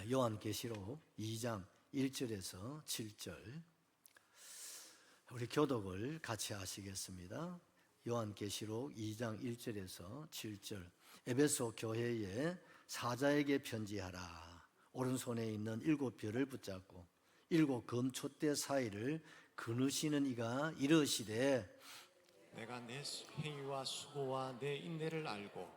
요한계시록 2장 1절에서 7절 우리 교독을 같이 하시겠습니다. 요한계시록 2장 1절에서 7절 에베소 교회의 사자에게 편지하라. 오른손에 있는 7별을 붙잡고 7 금촛대 사이를 거느시는 이가 이르시되 내가 내 행위와 수고와 내 인내를 알고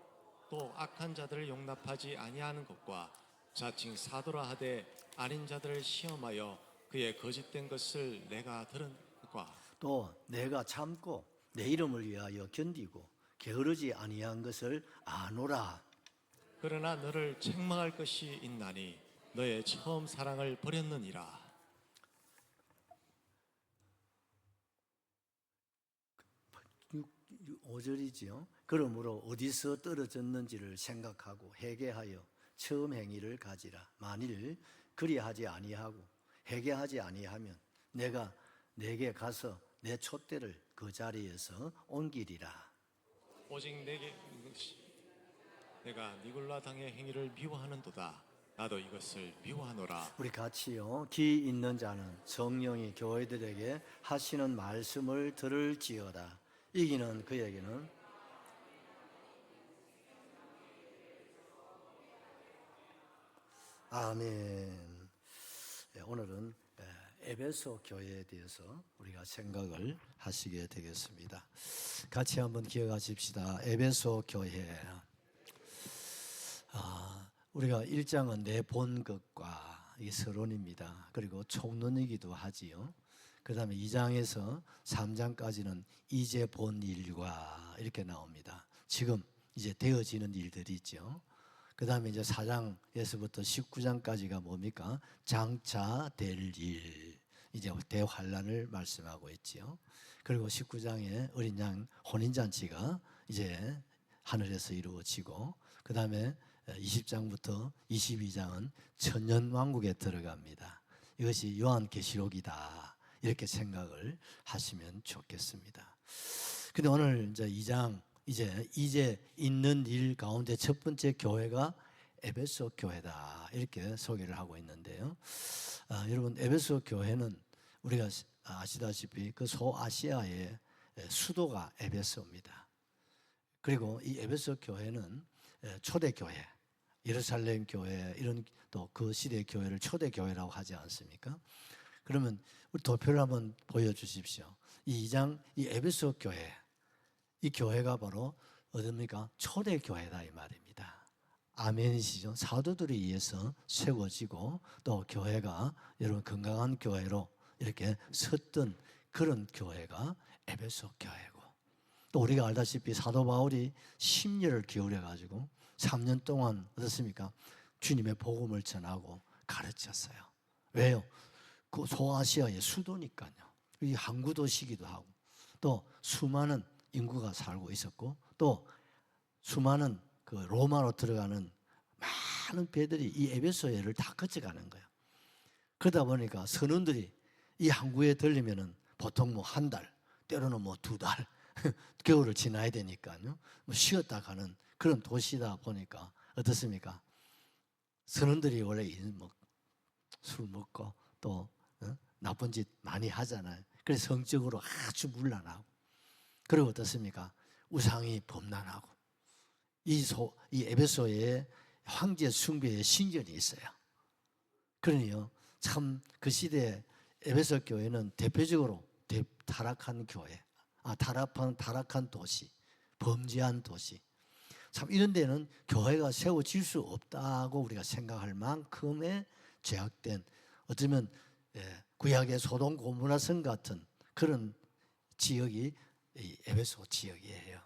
또 악한 자들을 용납하지 아니하는 것과 자칭 사도라 하되 아닌 자들을 시험하여 그의 거짓된 것을 내가 들은 것과 또 내가 참고 내 이름을 위하여 견디고 게으르지 아니한 것을 아노라. 그러나 너를 책망할 것이 있나니 너의 처음 사랑을 버렸느니라. 5절이지요. 그러므로 어디서 떨어졌는지를 생각하고 회개하여 처음 행위를 가지라. 만일 그리하지 아니하고 회개하지 아니하면 내가 내게 가서 내 촛대를 그 자리에서 옮기리라. 오직 내가 니골라 당의 행위를 미워하는도다. 나도 이것을 미워하노라. 우리 같이요. 귀 있는 자는 성령이 교회들에게 하시는 말씀을 들을지어다. 이기는 그에게는 아멘. 오늘은 에베소 교회에 대해서 우리가 생각을 하시게 되겠습니다. 같이 한번 기억하십시다. 에베소 교회. 우리가 1장은 내 본 것과 이 서론입니다. 그리고 총론이기도 하지요. 그 다음에 2장에서 3장까지는 이제 본 일과 이렇게 나옵니다. 지금 이제 되어지는 일들이 있죠. 그 다음에 이제 4장에서부터 19장까지가 뭡니까? 장차 될 일. 이제 대환란을 말씀하고 있지요. 그리고 19장에 어린 양 혼인잔치가 이제 하늘에서 이루어지고, 그 다음에 20장부터 22장은 천년왕국에 들어갑니다. 이것이 요한계시록이다. 이렇게 생각을 하시면 좋겠습니다. 근데 오늘 이제 2장, 이제 있는 일 가운데 첫 번째 교회가 에베소 교회다. 이렇게 소개를 하고 있는데요. 여러분, 에베소 교회는 우리가 아시다시피 그 소아시아의 수도가 에베소입니다. 그리고 이 에베소 교회는 초대교회, 예루살렘 교회, 이런 또 그 시대의 교회를 초대교회라고 하지 않습니까? 그러면 우리 도표를 한번 보여주십시오. 이 2장, 이 에베소 교회, 이 교회가 바로 어딥니까? 초대교회다 이 말입니다. 아멘이시죠? 사도들에 의해서 세워지고 또 교회가 여러분 건강한 교회로 이렇게 섰던 그런 교회가 에베소 교회고, 또 우리가 알다시피 사도 바울이 심려를 기울여가지고 3년 동안 어떻습니까? 주님의 복음을 전하고 가르쳤어요. 왜요? 그 소아시아의 수도니까요. 이 항구 도시기도 하고, 또 수많은 인구가 살고 있었고, 또 수많은 그 로마로 들어가는 많은 배들이 이 에베소에를 다 거쳐가는 거예요. 그러다 보니까 선원들이 이 항구에 들리면은 보통 뭐 한 달, 때로는 뭐 2달, 겨울을 지나야 되니까요. 뭐 쉬었다 가는 그런 도시다 보니까 어떻습니까? 선원들이 원래 술 먹고 또 나쁜 짓 많이 하잖아요. 그래서 성적으로 아주 문란하고, 그리고 어떻습니까? 우상이 범람하고, 이 에베소에 황제 숭배의 신전이 있어요. 그러니요, 참 그 시대에 에베소 교회는 대표적으로 타락한 교회, 타락한 도시, 범죄한 도시. 참 이런 데는 교회가 세워질 수 없다고 우리가 생각할 만큼의 죄악된, 어쩌면 구약의 소돔 고모라 성 같은 그런 지역이 이 에베소 지역이에요.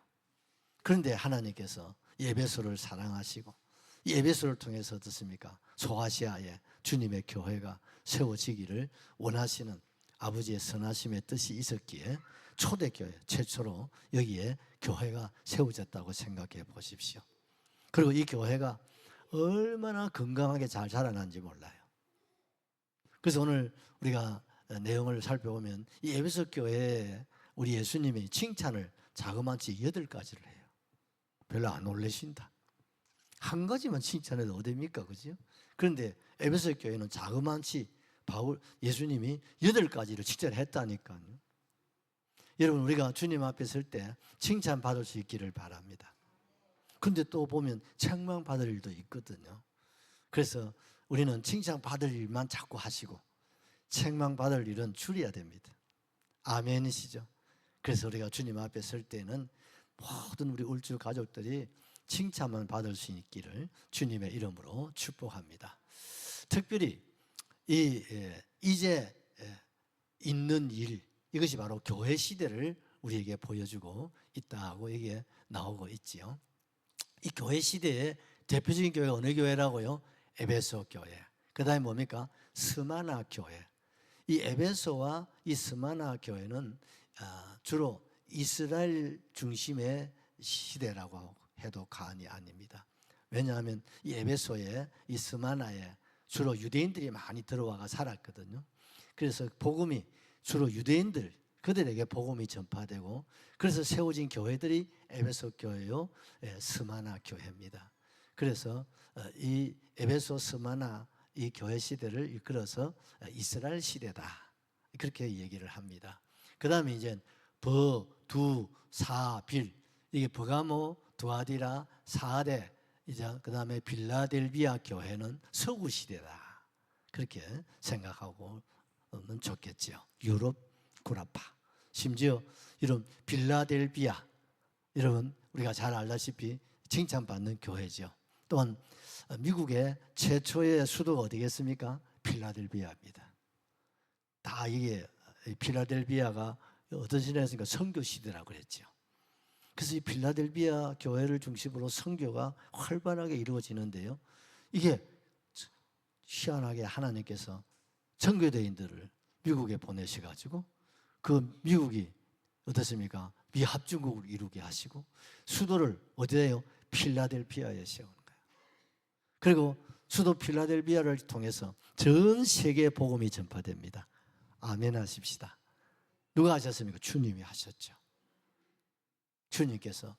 그런데 하나님께서 이 에베소를 사랑하시고 이 에베소를 통해서 어떻습니까? 소아시아에 주님의 교회가 세워지기를 원하시는 아버지의 선하심의 뜻이 있었기에 초대교회 최초로 여기에 교회가 세워졌다고 생각해 보십시오. 그리고 이 교회가 얼마나 건강하게 잘 자라난지 몰라요. 그래서 오늘 우리가 내용을 살펴보면 이 에베소 교회에 우리 예수님이 칭찬을 자그마치 8가지를 해요. 별로 안 놀라신다. 한 가지만 칭찬해도 어딥니까? 그죠? 그런데 에베소 교회는 자그마치 예수님이 8가지를 칭찬했다니까요. 여러분, 우리가 주님 앞에 설 때 칭찬받을 수 있기를 바랍니다. 근데 또 보면 책망받을 일도 있거든요. 그래서 우리는 칭찬받을 일만 자꾸 하시고 책망받을 일은 줄여야 됩니다. 아멘이시죠? 그래서 우리가 주님 앞에 설 때는 모든 우리 울주 가족들이 칭찬만 받을 수 있기를 주님의 이름으로 축복합니다. 특별히 이제 있는 일, 이것이 바로 교회 시대를 우리에게 보여주고 있다고 이게 나오고 있지요. 이 교회 시대의 대표적인 교회가 어느 교회라고요? 에베소 교회. 그 다음에 뭡니까? 스마나 교회. 이 에베소와 이 스마나 교회는 주로 이스라엘 중심의 시대라고 해도 과언이 아닙니다. 왜냐하면 이 에베소에 이 스마나에 주로 유대인들이 많이 들어와가 살았거든요. 그래서 복음이 주로 유대인들, 그들에게 복음이 전파되고, 그래서 세워진 교회들이 에베소 교회요, 스마나 교회입니다. 그래서 이 에베소 스마나 이 교회 시대를 이끌어서 이스라엘 시대다, 그렇게 얘기를 합니다. 그 다음에 이제 두, 사, 빌, 이게 버가모, 두아디라, 사대, 이제 그 다음에 빌라델비아 교회는 서구 시대다, 그렇게 생각하고 좋겠지요. 유럽 구라파. 심지어 이런 빌라델비아, 여러분 우리가 잘 알다시피 칭찬받는 교회죠. 또한 미국의 최초의 수도가 어디겠습니까? 필라델비아입니다. 다 이게 필라델비아가 어떤 시대였습니까? 선교 시대라고 그랬죠. 그래서 이 필라델비아 교회를 중심으로 선교가 활발하게 이루어지는데요. 이게 희한하게 하나님께서 선교대인들을 미국에 보내셔가지고 그 미국이 어떻습니까? 미합중국을 이루게 하시고 수도를 어디에요? 필라델비아에 세우는 거예요. 그리고 수도 필라델비아를 통해서 전 세계에 복음이 전파됩니다. 아멘 하십시다. 누가 하셨습니까? 주님이 하셨죠. 주님께서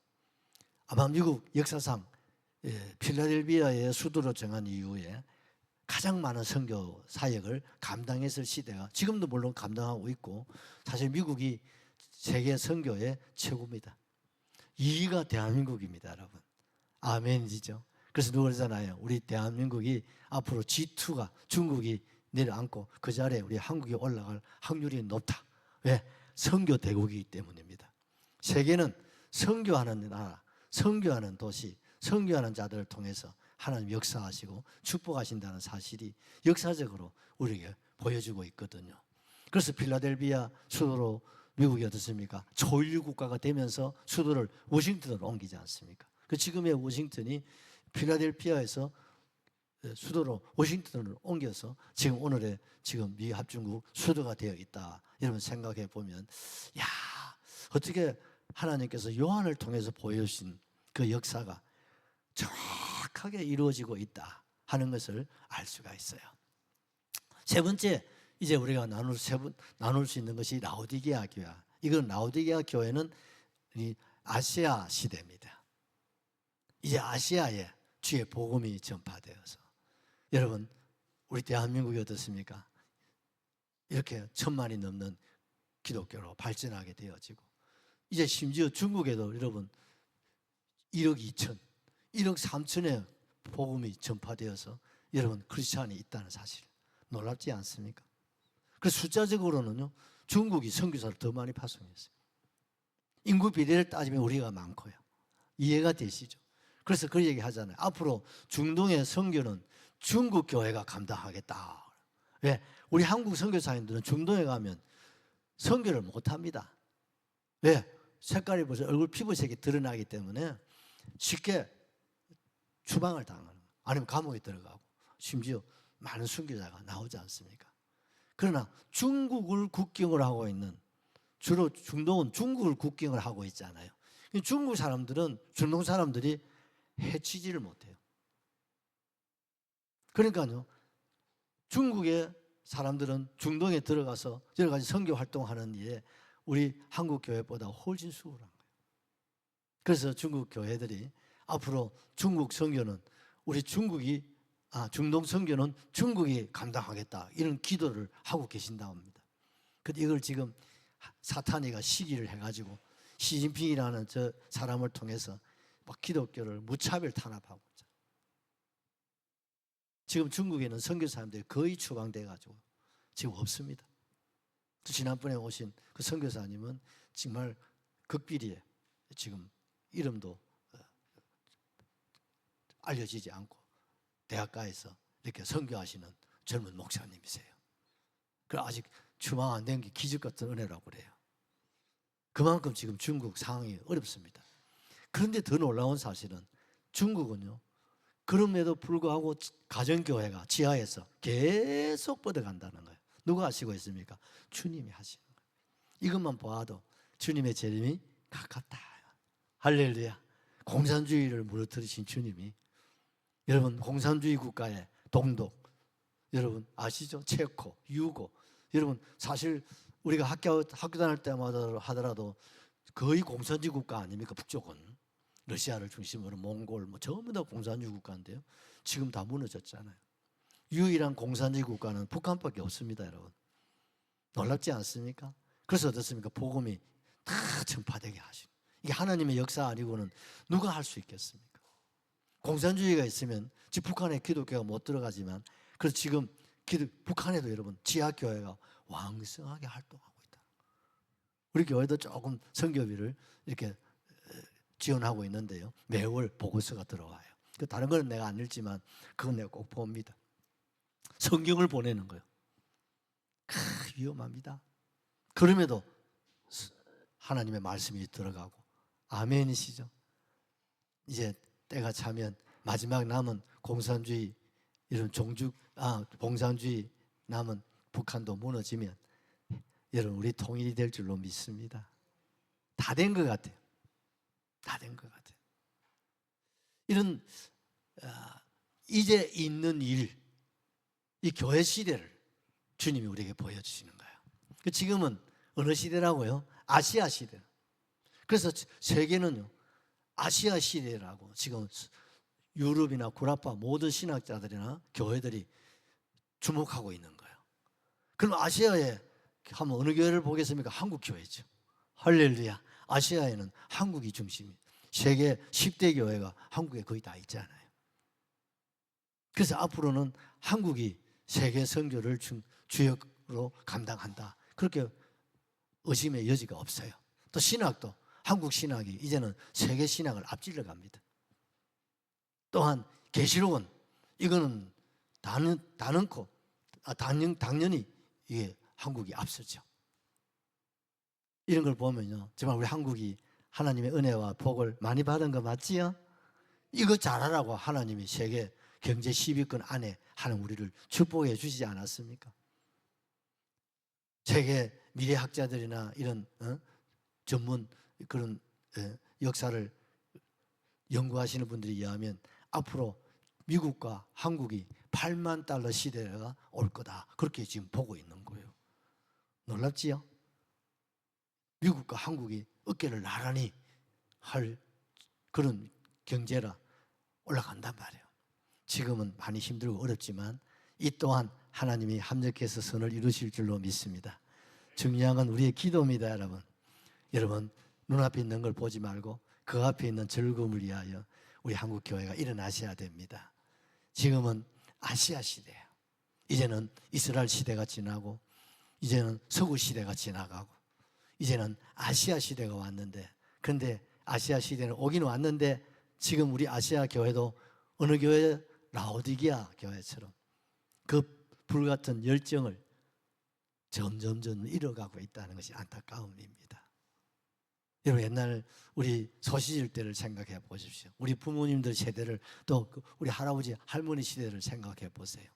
아마 미국 역사상 필라델비아의 수도로 정한 이후에 가장 많은 선교 사역을 감당했을 시대가, 지금도 물론 감당하고 있고, 사실 미국이 세계 선교의 최고입니다. 2위가 대한민국입니다, 여러분. 아멘이죠. 그래서 누가 그러잖아요. 우리 대한민국이 앞으로 G2가 중국이 내려앉고 그 자리에 우리 한국이 올라갈 확률이 높다. 왜? 선교 대국이기 때문입니다. 세계는 선교하는 나라, 선교하는 도시, 선교하는 자들을 통해서 하나님 역사하시고 축복하신다는 사실이 역사적으로 우리에게 보여주고 있거든요. 그래서 필라델비아 수도로 미국이 어떻습니까? 초일류 국가가 되면서 수도를 워싱턴으로 옮기지 않습니까? 그 지금의 워싱턴이 필라델피아에서 수도로 워싱턴을 옮겨서 지금 오늘의 지금 미 합중국 수도가 되어 있다. 여러분 생각해 보면, 야, 어떻게 하나님께서 요한을 통해서 보여주신 그 역사가 정확하게 이루어지고 있다 하는 것을 알 수가 있어요. 세 번째, 이제 우리가 나눌 수 있는 것이 라오디게아 교회. 이건 라오디게아 교회는 아시아 시대입니다. 이제 아시아에 주의 복음이 전파되어서, 여러분 우리 대한민국이 어떻습니까? 이렇게 1000만이 넘는 기독교로 발전하게 되어지고, 이제 심지어 중국에도 여러분 1억 2천, 1억 3천의 복음이 전파되어서 여러분 크리스찬이 있다는 사실 놀랍지 않습니까? 그 숫자적으로는요, 중국이 선교사를 더 많이 파송했어요. 인구 비례를 따지면 우리가 많고요. 이해가 되시죠? 그래서 그 얘기 하잖아요. 앞으로 중동의 선교는 중국 교회가 감당하겠다. 왜? 우리 한국 선교사님들은 중동에 가면 선교를 못합니다. 왜? 색깔이 벌써 얼굴 피부색이 드러나기 때문에 쉽게 추방을 당하는 거예요. 아니면 감옥에 들어가고, 심지어 많은 순교자가 나오지 않습니까? 그러나 중국을 국경을 하고 있는, 주로 중동은 중국을 국경을 하고 있잖아요. 중국 사람들은, 중동 사람들이 해치지를 못해요. 그러니까요, 중국의 사람들은 중동에 들어가서 여러 가지 선교 활동하는 일에 우리 한국 교회보다 훨씬 수월한 거예요. 그래서 중국 교회들이 앞으로 중국 선교는 우리 중동 선교는 중국이 감당하겠다 이런 기도를 하고 계신다고 합니다. 근데 이걸 지금 사탄이가 시기를 해가지고 시진핑이라는 저 사람을 통해서 막 기독교를 무차별 탄압하고 있잖아요. 지금 중국에는 선교사님들이 거의 추방돼가지고 지금 없습니다. 또 지난번에 오신 그 선교사님은 정말 극비리에 지금 이름도 알려지지 않고 대학가에서 이렇게 선교하시는 젊은 목사님이세요. 그 아직 추방 안 된 게 기적 같은 은혜라고 그래요. 그만큼 지금 중국 상황이 어렵습니다. 그런데 더 놀라운 사실은 중국은요, 그럼에도 불구하고 가정교회가 지하에서 계속 뻗어간다는 거예요. 누가 하시고 있습니까? 주님이 하시는 거예요. 이것만 봐도 주님의 재림이 가깝다. 할렐루야. 공산주의를 무너뜨리신 주님이, 여러분 공산주의 국가의 동독, 여러분 아시죠? 체코, 유고. 여러분 사실 우리가 학교 다닐 때마다 하더라도 거의 공산주의 국가 아닙니까? 북쪽은 러시아를 중심으로 몽골 뭐 전부 다 공산주의 국가인데요. 지금 다 무너졌잖아요. 유일한 공산주의 국가는 북한밖에 없습니다, 여러분. 놀랍지 않습니까? 그래서 어떻습니까? 복음이 다 전파되게 하시는. 이게 하나님의 역사 아니고는 누가 할 수 있겠습니까? 공산주의가 있으면 지금 북한에 기독교가 못 들어가지만, 그래서 지금 북한에도 여러분 지하교회가 왕성하게 활동하고 있다. 우리 교회도 조금 선교비를 이렇게 지원하고 있는데요, 매월 보고서가 들어와요. 다른 건 내가 안 읽지만 그건 내가 꼭 봅니다. 성경을 보내는 거예요. 위험합니다. 그럼에도 하나님의 말씀이 들어가고, 아멘이시죠? 이제 때가 차면 마지막 남은 공산주의, 이런 공산주의 남은 북한도 무너지면 여러분 우리 통일이 될 줄로 믿습니다. 다 된 것 같아요. 다 된 것 같아요. 이런 이제 있는 일, 이 교회 시대를 주님이 우리에게 보여주시는 거예요. 지금은 어느 시대라고요? 아시아 시대. 그래서 세계는요, 아시아 시대라고 지금 유럽이나 구라파 모든 신학자들이나 교회들이 주목하고 있는 거예요. 그럼 아시아에 한번 어느 교회를 보겠습니까? 한국 교회죠. 할렐루야. 아시아에는 한국이 중심이에요. 세계 10대 교회가 한국에 거의 다 있잖아요. 그래서 앞으로는 한국이 세계 선교를 주역으로 감당한다. 그렇게 의심의 여지가 없어요. 또 신학도 한국 신학이 이제는 세계 신학을 앞질러 갑니다. 또한 계시록은 이거는 당연히 이게 한국이 앞서죠. 이런 걸 보면요, 정말 우리 한국이 하나님의 은혜와 복을 많이 받은 거 맞지요? 이거 잘하라고 하나님이 세계 경제 10위권 안에 하는 우리를 축복해 주시지 않았습니까? 세계 미래학자들이나 이런 전문 그런 역사를 연구하시는 분들에 의하면 앞으로 미국과 한국이 8만 달러 시대가 올 거다. 그렇게 지금 보고 있는 거예요. 놀랍지요? 미국과 한국이 어깨를 나란히 할 그런 경제라 올라간단 말이에요. 지금은 많이 힘들고 어렵지만 이 또한 하나님이 합력해서 선을 이루실 줄로 믿습니다. 중요한 건 우리의 기도입니다, 여러분. 여러분 눈앞에 있는 걸 보지 말고 그 앞에 있는 즐거움을 위하여 우리 한국 교회가 일어나셔야 됩니다. 지금은 아시아 시대예요. 이제는 이스라엘 시대가 지나고 이제는 서구 시대가 지나가고 이제는 아시아 시대가 왔는데, 그런데 아시아 시대는 오긴 왔는데 지금 우리 아시아 교회도 어느 교회? 라오디게아 교회처럼 그 불같은 열정을 점점 잃어가고 있다는 것이 안타까움입니다. 여러분 옛날 우리 소시질 때를 생각해 보십시오. 우리 부모님들 세대를, 또 우리 할아버지 할머니 시대를 생각해 보세요.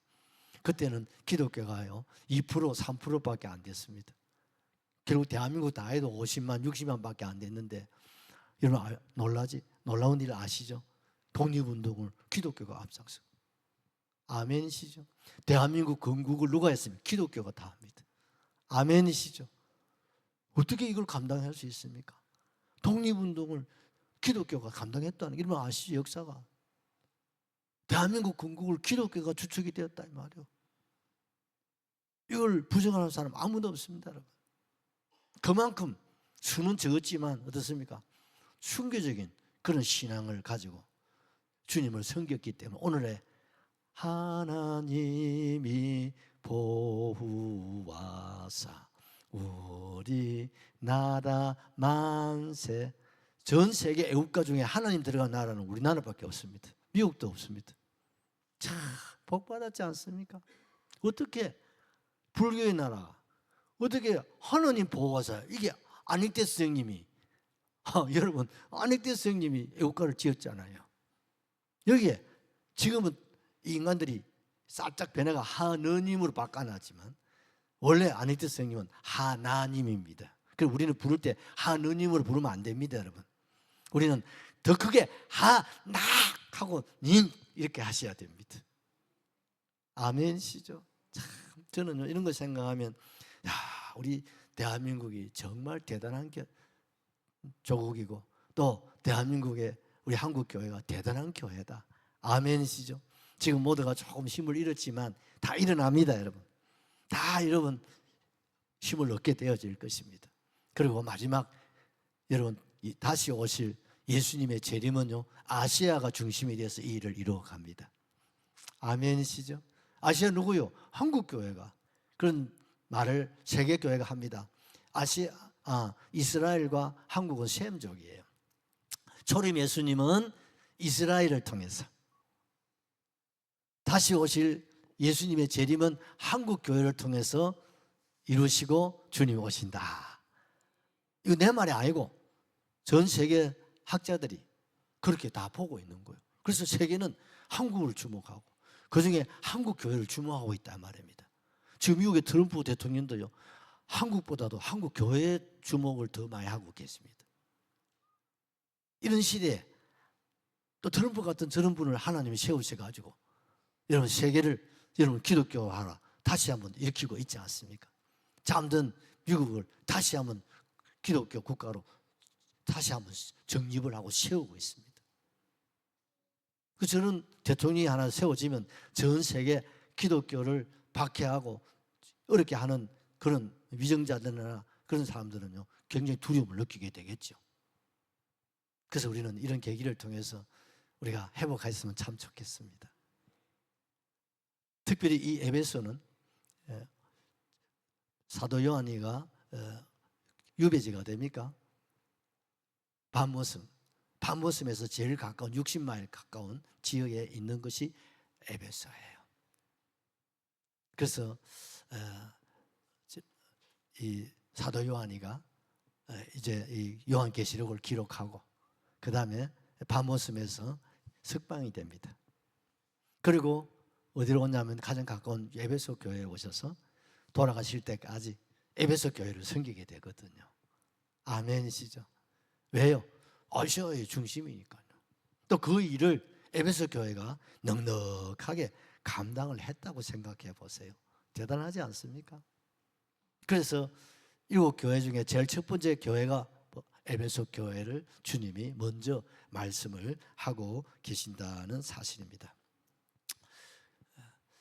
그때는 기독교가요 2% 3%밖에 안 됐습니다. 결국 대한민국 다 해도 50만 60만밖에 안 됐는데, 여러분 놀라운 일 아시죠? 독립운동을 기독교가 앞장서. 아멘이시죠? 대한민국 건국을 누가 했습니까? 기독교가 다 합니다. 아멘이시죠? 어떻게 이걸 감당할 수 있습니까? 독립운동을 기독교가 감당했다는 게, 이러면 아시죠? 역사가. 대한민국 건국을 기독교가 주축이 되었다 이 말이요. 이걸 부정하는 사람 아무도 없습니다, 여러분. 그만큼 수는 적었지만 어떻습니까? 순교적인 그런 신앙을 가지고 주님을 섬겼기 때문에 오늘의 하나님이 보호하사 우리 나라 만세, 전 세계 애국가 중에 하나님 들어간 나라는 우리나라밖에 없습니다. 미국도 없습니다. 참 복받았지 않습니까? 어떻게 불교의 나라, 어떻게 하나님 보호하사, 이게 안익대 스님이 여러분 안익대 스님이 애국가를 지었잖아요. 여기에 지금은 이 인간들이 살짝 변해가 하느님으로 바꿔놨지만 원래 안익대 스님은 하나님입니다. 그래서 우리는 부를 때 하느님으로 부르면 안 됩니다, 여러분. 우리는 더 크게 하나 하고 님 이렇게 하셔야 됩니다. 아멘시죠? 참 저는 이런 거 생각하면 야, 우리 대한민국이 정말 대단한 조국이고 또 대한민국의 우리 한국교회가 대단한 교회다. 아멘이시죠? 지금 모두가 조금 힘을 잃었지만 다 일어납니다, 여러분. 다 여러분 힘을 얻게 되어질 것입니다. 그리고 마지막 여러분 다시 오실 예수님의 재림은요 아시아가 중심이 돼서 이 일을 이루어갑니다. 아멘이시죠? 아시아 누구요? 한국교회가 그런 말을 세계교회가 합니다. 이스라엘과 한국은 셈족이에요. 초림 예수님은 이스라엘을 통해서, 다시 오실 예수님의 재림은 한국교회를 통해서 이루시고 주님이 오신다. 이거 내 말이 아니고 전 세계 학자들이 그렇게 다 보고 있는 거예요. 그래서 세계는 한국을 주목하고 그중에 한국교회를 주목하고 있단 말입니다. 지금 미국의 트럼프 대통령도요 한국보다도 한국교회의 주목을 더 많이 하고 계십니다. 이런 시대에 또 트럼프 같은 저런 분을 하나님이 세우셔가지고 여러분 세계를 여러분 기독교화라 다시 한번 일으키고 있지 않습니까? 잠든 미국을 다시 한번 기독교 국가로 다시 한번 정립을 하고 세우고 있습니다. 저는 대통령이 하나 세워지면 전 세계 기독교를 박해하고 어렵게 하는 그런 위정자들이나 그런 사람들은요 굉장히 두려움을 느끼게 되겠죠. 그래서 우리는 이런 계기를 통해서 우리가 회복했으면 참 좋겠습니다. 특별히 이 에베소는 사도 요한이가 유배지가 됩니까? 밤모섬에서 제일 가까운 60마일 가까운 지역에 있는 것이 에베소예요. 그래서 이 사도 요한이가 이제 이 요한계시록을 기록하고 그 다음에 밤모섬에서 석방이 됩니다. 그리고 어디로 오냐면 가장 가까운 에베소 교회에 오셔서 돌아가실 때까지 에베소 교회를 섬기게 되거든요. 아멘이시죠? 왜요? 아시아의 중심이니까요. 또 그 일을 에베소 교회가 넉넉하게 감당을 했다고 생각해 보세요. 대단하지 않습니까? 그래서 일곱 교회 중에 제일 첫 번째 교회가 에베소 교회를 주님이 먼저 말씀을 하고 계신다는 사실입니다.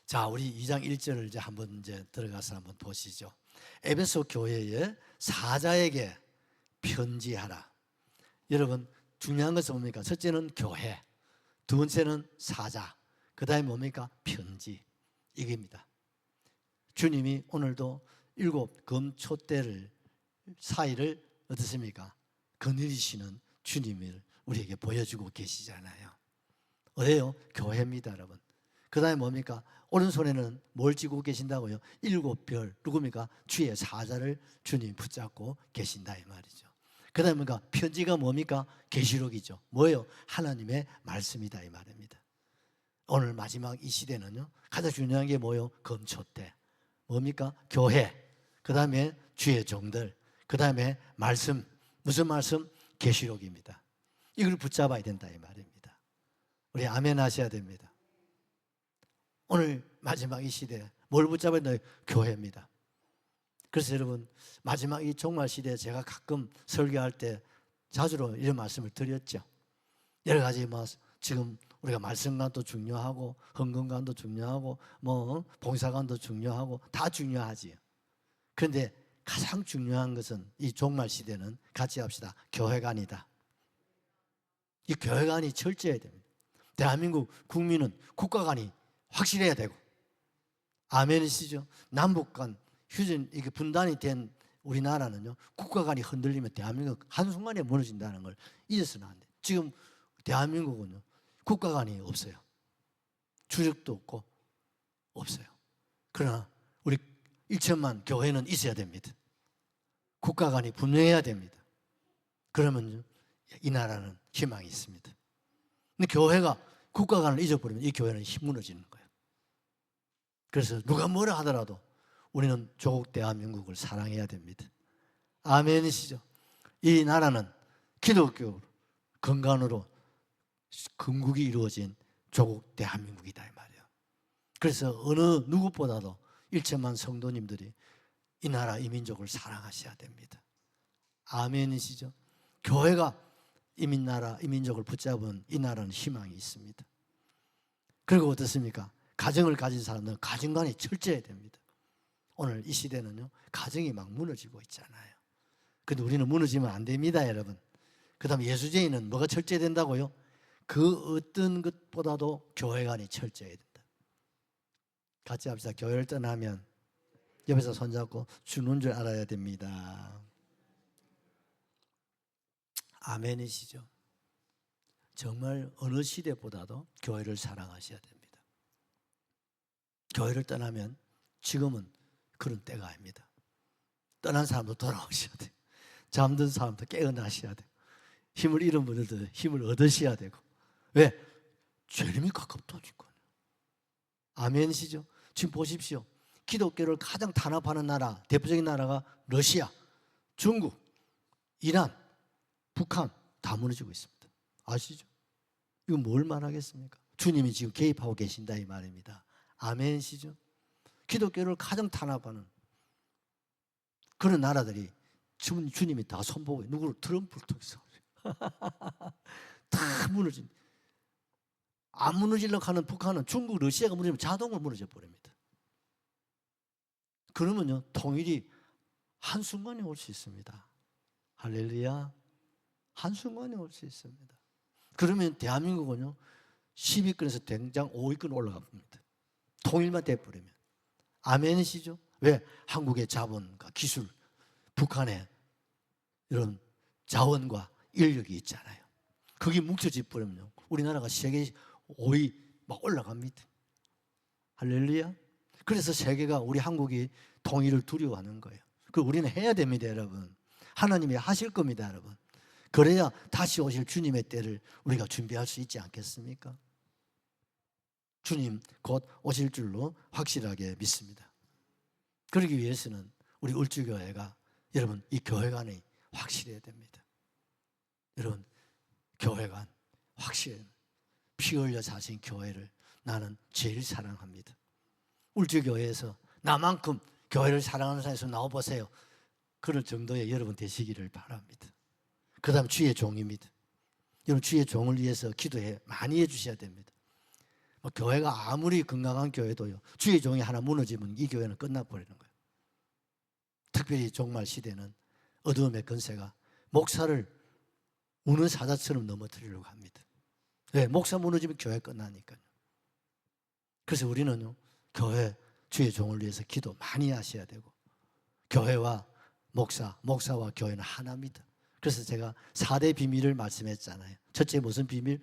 자, 우리 2장 1절을 이제 한번 들어가서 한번 보시죠. 에베소 교회의 사자에게 편지하라. 여러분 중요한 것은 뭡니까? 첫째는 교회, 두 번째는 사자, 그 다음에 뭡니까? 편지. 이겁니다. 주님이 오늘도 7 금초대를 사이를 어떻습니까? 거느리시는 주님을 우리에게 보여주고 계시잖아요. 어디요? 교회입니다, 여러분. 그 다음에 뭡니까? 오른손에는 뭘 쥐고 계신다고요? 7별, 누굽니까? 주의 사자를 주님 붙잡고 계신다 이 말이죠. 그 다음에 뭡니까? 편지가 뭡니까? 계시록이죠. 뭐예요? 하나님의 말씀이다 이 말입니다. 오늘 마지막 이 시대는요 가장 중요한 게 뭐예요? 금초대. 뭡니까? 교회. 그 다음에 주의 종들. 그 다음에 말씀. 무슨 말씀? 계시록입니다. 이걸 붙잡아야 된다 이 말입니다. 우리 아멘 하셔야 됩니다. 오늘 마지막 이 시대에 뭘 붙잡아야 된다? 교회입니다. 그래서 여러분 마지막 이 종말 시대에 제가 가끔 설교할 때 자주로 이런 말씀을 드렸죠. 여러 가지 지금 우리가 말씀관도 중요하고 헌금관도 중요하고 뭐 봉사관도 중요하고 다 중요하지요. 그런데 가장 중요한 것은 이 종말 시대는 같이 합시다. 교회관이다. 이 교회관이 철저해야 됩니다. 대한민국 국민은 국가관이 확실해야 되고, 아멘이시죠? 남북간 휴전 이게 분단이 된 우리나라는요, 국가관이 흔들리면 대한민국 한순간에 무너진다는 걸 잊어서는 안 돼. 지금 대한민국은요, 국가관이 없어요. 주력도 없고 없어요. 그러나 우리 1천만 교회는 있어야 됩니다. 국가관이 분명해야 됩니다. 그러면 이 나라는 희망이 있습니다. 근데 교회가 국가관을 잊어버리면 이 교회는 무너지는 거예요. 그래서 누가 뭐라 하더라도 우리는 조국 대한민국을 사랑해야 됩니다. 아멘이시죠? 이 나라는 기독교 근간으로 건국이 이루어진 조국 대한민국이다 이 말이에요. 그래서 어느 누구보다도 1천만 성도님들이 이 나라 이 민족을 사랑하셔야 됩니다. 아멘이시죠? 교회가 이 나라 이 민족을 붙잡은 이 나라는 희망이 있습니다. 그리고 어떻습니까? 가정을 가진 사람들은 가정관이 철저해야 됩니다. 오늘 이 시대는요, 가정이 막 무너지고 있잖아요. 근데 우리는 무너지면 안 됩니다, 여러분. 그 다음에 예수제인은 뭐가 철저해야 된다고요? 그 어떤 것보다도 교회관이 철저해야 된다. 같이 합시다. 교회를 떠나면 옆에서 손잡고 주는 줄 알아야 됩니다. 아멘이시죠? 정말 어느 시대보다도 교회를 사랑하셔야 됩니다. 교회를 떠나면 지금은 그런 때가 아닙니다. 떠난 사람도 돌아오셔야 돼요. 잠든 사람도 깨어나셔야 돼요. 힘을 잃은 분들도 힘을 얻으셔야 되고. 왜? 주님이 가깝다니까요. 아멘이시죠? 지금 보십시오. 기독교를 가장 탄압하는 나라, 대표적인 나라가 러시아, 중국, 이란, 북한 다 무너지고 있습니다. 아시죠? 이거 뭘 말하겠습니까? 주님이 지금 개입하고 계신다 이 말입니다. 아멘이시죠? 기독교를 가장 탄압하는 그런 나라들이 지금 주님이 다 손보고, 누구를 트럼프를 통해서 다 무너진. 안 무너지려고 하는 북한은 중국, 러시아가 무너지면 자동으로 무너져 버립니다. 그러면요, 통일이 한순간에 올 수 있습니다. 할렐루야. 한순간에 올 수 있습니다. 그러면 대한민국은요, 10위권에서 당장 5위권 올라갑니다. 통일만 돼버리면. 아멘이시죠? 왜? 한국의 자본과 기술, 북한의 이런 자원과 인력이 있잖아요. 그게 뭉쳐져 버리면요, 우리나라가 세계 5위 막 올라갑니다. 할렐루야. 그래서 세계가 우리 한국이 통일을 두려워하는 거예요. 그 우리는 해야 됩니다, 여러분. 하나님이 하실 겁니다, 여러분. 그래야 다시 오실 주님의 때를 우리가 준비할 수 있지 않겠습니까? 주님 곧 오실 줄로 확실하게 믿습니다. 그러기 위해서는 우리 울주교회가, 여러분, 이 교회관이 확실해야 됩니다. 여러분, 교회관 확실해요. 피 흘려 사신 교회를 나는 제일 사랑합니다. 울주교회에서 나만큼 교회를 사랑하는 사람에서 나와보세요. 그럴 정도의 여러분 되시기를 바랍니다. 그 다음 주의 종입니다. 여러분, 주의 종을 위해서 기도해 많이 해주셔야 됩니다. 교회가 아무리 건강한 교회도요, 주의 종이 하나 무너지면 이 교회는 끝나버리는 거예요. 특별히 종말 시대는 어두움의 권세가 목사를 우는 사자처럼 넘어뜨리려고 합니다. 왜? 목사 무너지면 교회 끝나니까요. 그래서 우리는요, 교회 주의 종을 위해서 기도 많이 하셔야 되고, 교회와 목사와 교회는 하나입니다. 그래서 제가 4대 비밀을 말씀했잖아요. 첫째 무슨 비밀?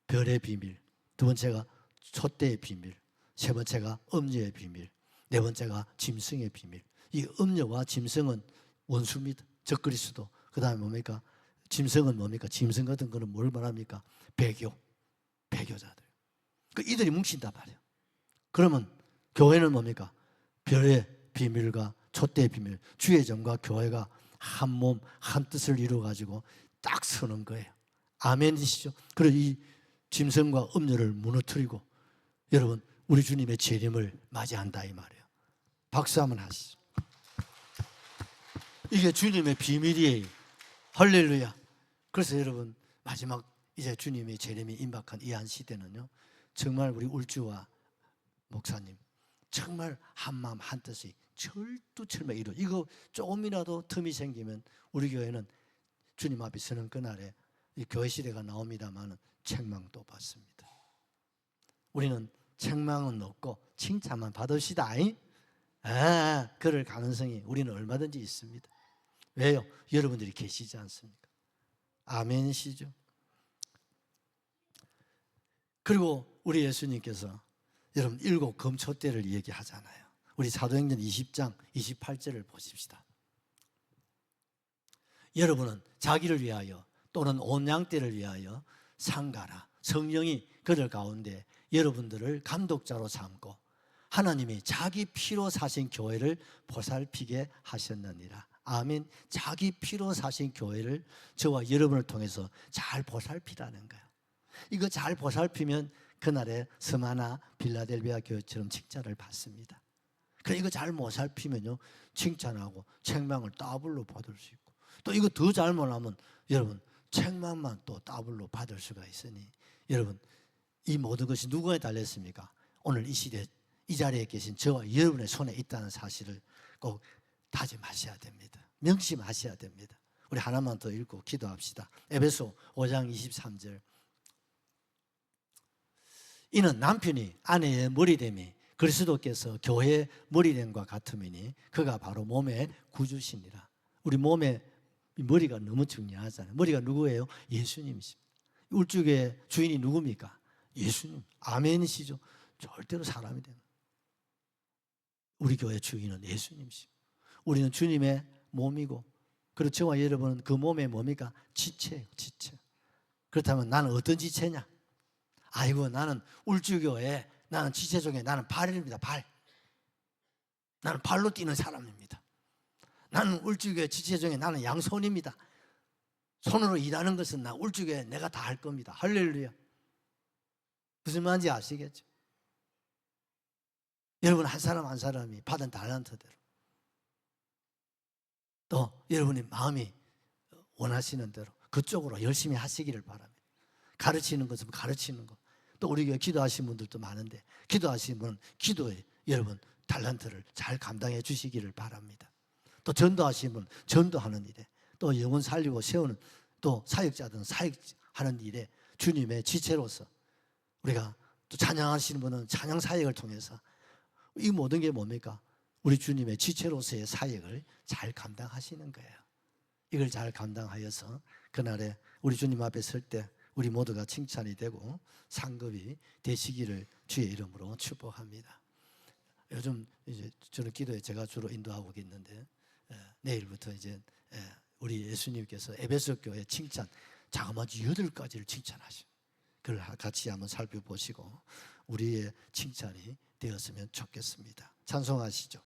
별의 비밀. 두 번째가 촛대의 비밀. 세 번째가 음녀의 비밀. 네 번째가 짐승의 비밀. 이 음녀와 짐승은 원수입니다. 적그리스도. 그 다음에 뭡니까? 짐승은 뭡니까? 짐승 같은 거는 뭘 말합니까? 배교자들. 이들이 뭉친단 말이에요. 그러면 교회는 뭡니까? 별의 비밀과 촛대의 비밀, 주의 종과 교회가 한 몸, 한 뜻을 이루어가지고 딱 서는 거예요. 아멘이시죠? 그리고 이 짐승과 음녀를 무너뜨리고, 여러분, 우리 주님의 재림을 맞이한다 이 말이에요. 박수 한번 하시죠. 이게 주님의 비밀이에요. 할렐루야. 그래서 여러분, 마지막 이제 주님의 재림이 임박한 이 한 시대는요, 정말 우리 울주와 목사님 정말 한마음 한뜻이 철두철미 이루. 이거 조금이라도 틈이 생기면 우리 교회는 주님 앞에 서는 그날에 이 교회 시대가 나옵니다만 책망도 받습니다. 우리는 책망은 없고 칭찬만 받읍시다. 그럴 가능성이 우리는 얼마든지 있습니다. 왜요? 여러분들이 계시지 않습니까? 아멘이시죠? 그리고 우리 예수님께서 여러분 7 금초대를 얘기하잖아요. 우리 사도행전 20장 28절을 보십시다. 여러분은 자기를 위하여 또는 온 양떼를 위하여 상가라. 성령이 그들 가운데 여러분들을 감독자로 삼고 하나님이 자기 피로 사신 교회를 보살피게 하셨느니라. 아멘. 자기 피로 사신 교회를 저와 여러분을 통해서 잘 보살피라는 거예요. 이거 잘 보살피면 그날에 스마나 빌라델비아 교회처럼 칭찬을 받습니다. 그래 이거 잘 못 살피면요 칭찬하고 책망을 더블로 받을 수 있고, 또 이거 더 잘못하면 여러분 책망만 또 더블로 받을 수가 있으니, 여러분 이 모든 것이 누구에 달렸습니까? 오늘 이 시대 이 자리에 계신 저와 여러분의 손에 있다는 사실을 꼭 다짐하셔야 됩니다. 명심하셔야 됩니다. 우리 하나만 더 읽고 기도합시다. 에베소 5장 23절. 이는 남편이 아내의 머리됨이 그리스도께서 교회의 머리됨과 같음이니 그가 바로 몸의 구주시니라. 우리 몸의 머리가 너무 중요하잖아요. 머리가 누구예요? 예수님이십니다. 울주교의 주인이 누굽니까? 예수님. 아멘이시죠? 절대로 사람이 됩니다. 우리 교회 주인은 예수님이십니다. 우리는 주님의 몸이고, 그리고 저와 여러분은 그 몸의 뭡니까? 지체예요. 지체. 그렇다면 나는 어떤 지체냐? 아이고 나는 울주교회, 나는 지체 중에 나는 발입니다. 발. 나는 발로 뛰는 사람입니다. 나는 울주교회 지체 중에 나는 양손입니다. 손으로 일하는 것은 나 울주교회 내가 다 할 겁니다. 할렐루야. 무슨 말인지 아시겠죠? 여러분 한 사람 한 사람이 받은 달란트대로 또 여러분의 마음이 원하시는 대로 그쪽으로 열심히 하시기를 바랍니다. 가르치는 것은 가르치는 것. 또 우리 교회 기도하시는 분들도 많은데 기도하시는 분은 기도에 여러분 달란트를 잘 감당해 주시기를 바랍니다. 또 전도하시는 분은 전도하는 일에, 또 영혼 살리고 세우는 또 사역자들은 사역하는 일에 주님의 지체로서, 우리가 또 찬양하시는 분은 찬양 사역을 통해서 이 모든 게 뭡니까? 우리 주님의 지체로서의 사역을 잘 감당하시는 거예요. 이걸 잘 감당하여서 그날에 우리 주님 앞에 설 때 우리 모두가 칭찬이 되고 상급이 되시기를 주의 이름으로 축복합니다. 요즘 이제 저는 기도에 제가 주로 인도하고 있는데 내일부터 이제 우리 예수님께서 에베소 교회 칭찬 자그마치 8가지를 칭찬하시고, 그걸 같이 한번 살펴보시고 우리의 칭찬이 되었으면 좋겠습니다. 찬송하시죠.